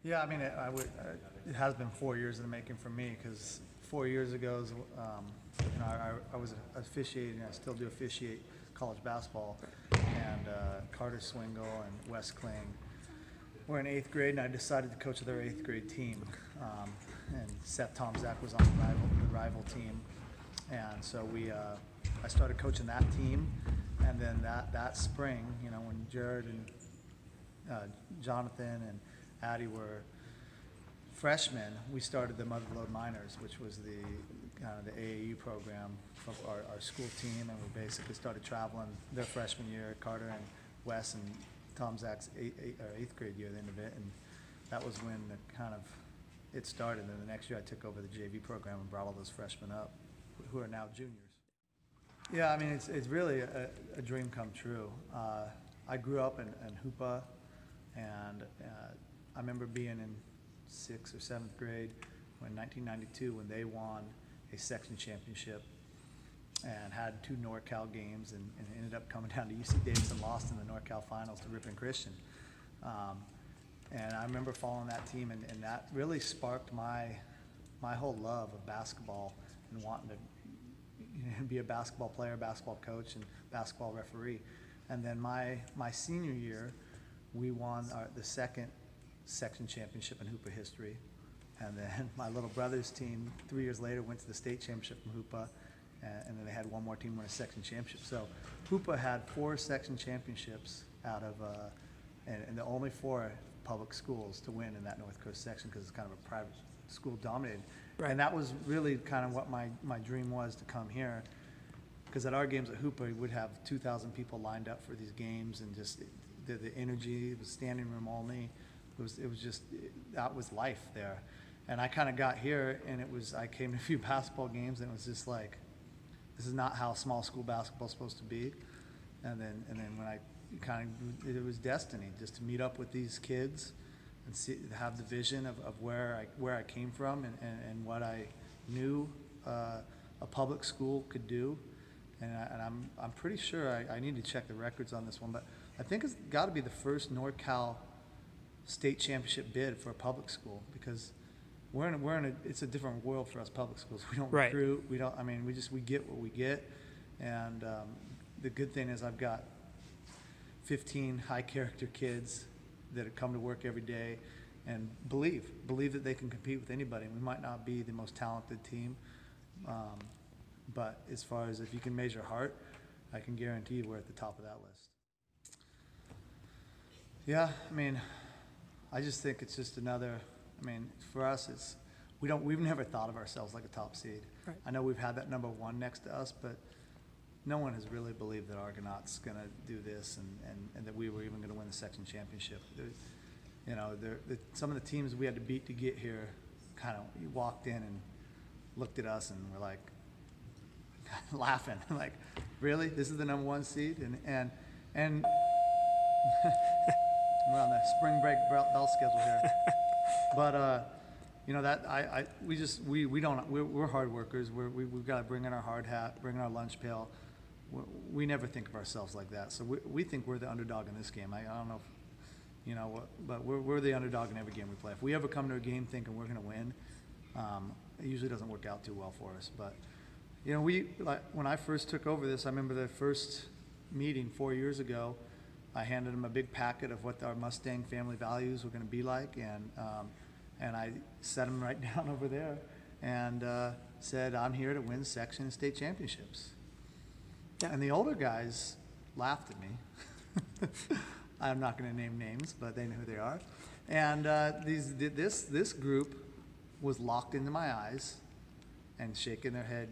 Yeah, I mean, it has been 4 years in the making for me because 4 years ago, I was officiating. I still do officiate college basketball, and Carter Swingle and Wes Kling were in eighth grade, and I decided to coach their eighth grade team. And Seth Tomzak was on the rival team, and so I started coaching that team, and then that spring, when Jared and Jonathan and Addie were freshmen, we started the Motherlode Miners, which was the AAU program for our school team, and we basically started traveling their freshman year. Carter and Wes and Tom Zach's eighth grade year, the end of it, and that was when it started. And then the next year, I took over the JV program and brought all those freshmen up, who are now juniors. Yeah, I mean, it's really a dream come true. I grew up in Hoopa, and I remember being in 6th or 7th grade in 1992 when they won a section championship and had 2 NorCal games and ended up coming down to UC Davis and lost in the NorCal finals to Ripon Christian. And I remember following that team, and that really sparked my whole love of basketball and wanting to be a basketball player, basketball coach, and basketball referee. And then my senior year, we won the second section championship in Hoopa history. And then my little brother's team, 3 years later, went to the state championship from Hoopa, and then they had one more team win a section championship. So Hoopa had 4 section championships out of, and the only 4 public schools to win in that North Coast section because it's kind of a private school dominated. Right. And that was really kind of what my dream was, to come here. Because at our games at Hoopa, we would have 2,000 people lined up for these games, and just the energy, it was standing room only. It was just, that was life there. And I kind of got here, and I came to a few basketball games, and it was just like, this is not how small school basketball is supposed to be. And then when it was destiny, just to meet up with these kids and have the vision of where I came from and what I knew a public school could do. And I'm pretty sure, I need to check the records on this one, but I think it's got to be the first NorCal state championship bid for a public school, because it's a different world for us public schools. We don't recruit. We don't. I mean, we get what we get, and the good thing is I've got 15 high character kids that come to work every day and believe that they can compete with anybody. We might not be the most talented team, but as far as if you can measure heart, I can guarantee you we're at the top of that list. Yeah, I mean, I just think it's just another. I mean, for us, we've never thought of ourselves like a top seed. Right. I know we've had that number 1 next to us, but no one has really believed that Argonaut's going to do this and that we were even going to win the section championship. Some of the teams we had to beat to get here kind of walked in and looked at us and were like laughing, like, really? This is the number 1 seed? And we're on the spring break bell schedule here. But we're hard workers. We've got to bring in our hard hat, bring in our lunch pail. We never think of ourselves like that. So we think we're the underdog in this game. I don't know if, but we're the underdog in every game we play. If we ever come to a game thinking we're going to win, it usually doesn't work out too well for us. But when I first took over this, I remember the first meeting 4 years ago. I handed them a big packet of what our Mustang family values were going to be like, and I set them right down over there and said, I'm here to win section and state championships. Yeah. And the older guys laughed at me. I'm not going to name names, but they know who they are. And this group was locked into my eyes and shaking their head,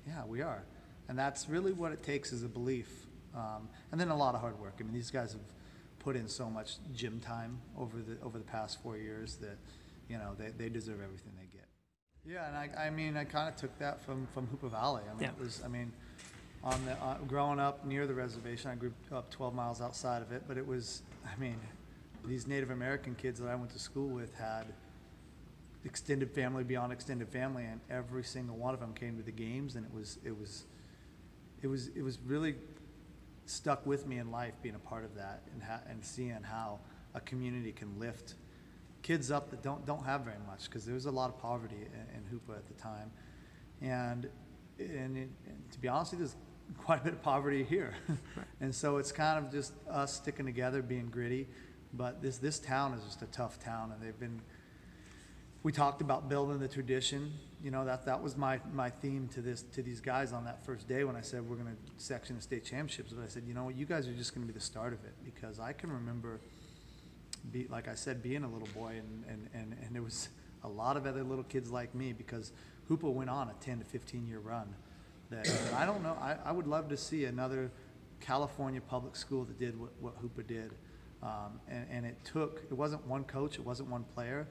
yeah, we are. And that's really what it takes, is a belief. And then a lot of hard work. I mean, these guys have put in so much gym time over the past 4 years that, they deserve everything they get. Yeah, and I kind of took that from Hoopa Valley. I mean, yeah. Growing up near the reservation, I grew up 12 miles outside of it, but it was, these Native American kids that I went to school with had extended family beyond extended family, and every single one of them came to the games, and it was really stuck with me in life, being a part of that and seeing how a community can lift kids up that don't have very much, because there was a lot of poverty in Hoopa at the time, and to be honest with you, there's quite a bit of poverty here. And so it's kind of just us sticking together, being gritty. But this town is just a tough town, and we talked about building the tradition. You know, that was my theme to these guys on that first day when I said we're going to section the state championships. But I said, you know what, you guys are just going to be the start of it, because I can remember, like I said, being a little boy, and there was a lot of other little kids like me, because Hoopa went on a 10 to 15 year run. That I don't know. I would love to see another California public school that did what Hoopa did. And it wasn't one coach, it wasn't one player,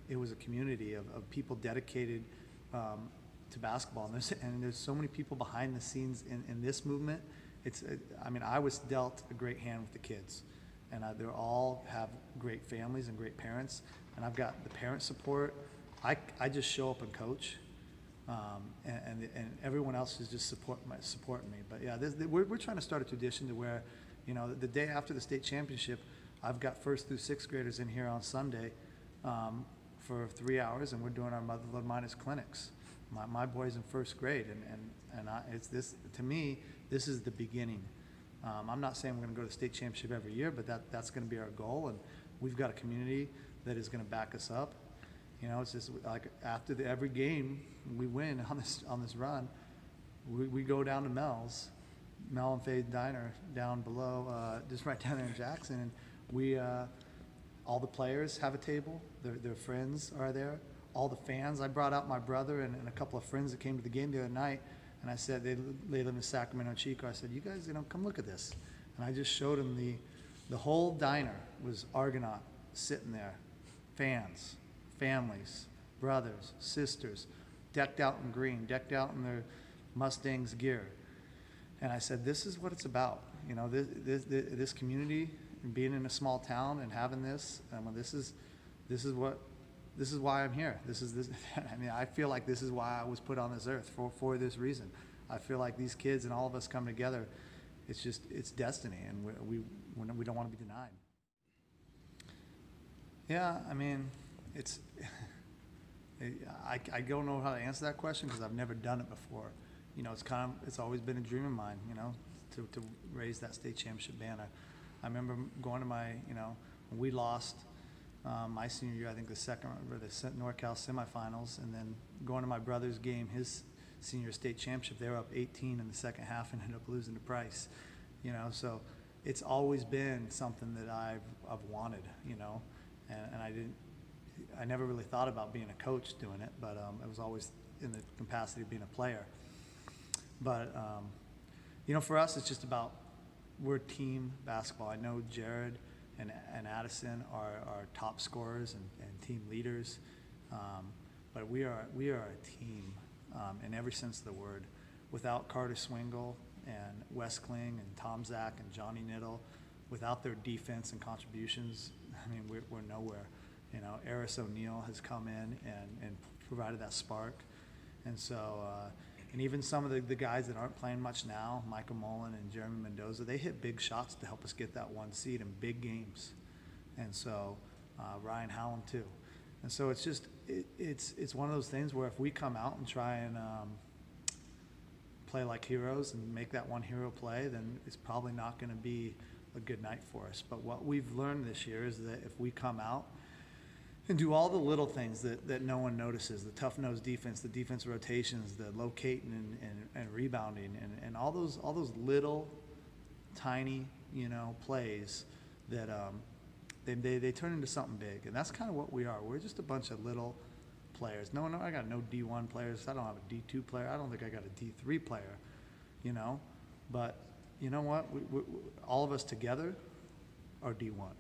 it was a community of people dedicated to basketball. And there's so many people behind the scenes in this movement. I mean, I was dealt a great hand with the kids, and they all have great families and great parents, and I've got the parent support. I just show up and coach, and everyone else is just supporting me. But yeah, we're trying to start a tradition to where, you know, the day after the state championship, I've got 1st through 6th graders in here on Sunday for 3 hours, and we're doing our motherload minus clinics. My boy's in 1st grade, and it's this, to me, this is the beginning. I'm not saying we're going to go to the state championship every year, but that's going to be our goal, and we've got a community that is going to back us up. You know, it's just like after every game we win on this run, we go down to Mel and Faye Diner down below, just right down there in Jackson, and we all the players have a table. Their friends are there. All the fans. I brought out my brother and a couple of friends that came to the game the other night, and I said, they live in Sacramento, Chico. I said, you guys, you know, come look at this. And I just showed them the whole diner was Argonaut sitting there, fans, families, brothers, sisters, decked out in green, decked out in their Mustangs gear. And I said, this is what it's about. You know, this community, and being in a small town and having this, this is why I'm here. I mean, I feel like this is why I was put on this earth, for this reason. I feel like these kids and all of us come together, it's destiny, and we don't want to be denied. Yeah, I mean, I don't know how to answer that question, because I've never done it before. You know, it's always been a dream of mine, you know, to raise that state championship banner. I remember going to when we lost my senior year, I think the NorCal semifinals, and then going to my brother's game, his senior state championship. They were up 18 in the second half and ended up losing to Price. You know, so it's always been something that I've wanted, you know, and I never really thought about being a coach doing it, but it was always in the capacity of being a player. But you know, for us, it's just about, we're team basketball. I know Jared and Addison are top scorers and team leaders, but we are a team in every sense of the word. Without Carter Swingle and Wes Kling and Tom Zach and Johnny Niddle, without their defense and contributions, I mean, we're nowhere. You know, Eris O'Neill has come in and provided that spark, and so. And even some of the guys that aren't playing much now, Michael Mullen and Jeremy Mendoza, they hit big shots to help us get that 1 seed in big games. And so Ryan Howland too. And so it's just, it's one of those things where if we come out and try and play like heroes and make that one hero play, then it's probably not going to be a good night for us. But what we've learned this year is that if we come out and do all the little things that no one notices, the tough-nosed defense, the defense rotations, the locating and rebounding, and all those little, tiny, you know, plays that they turn into something big. And that's kind of what we are. We're just a bunch of little players. No, I got no D1 players. I don't have a D2 player. I don't think I got a D3 player, you know. But you know what? We all of us together are D1.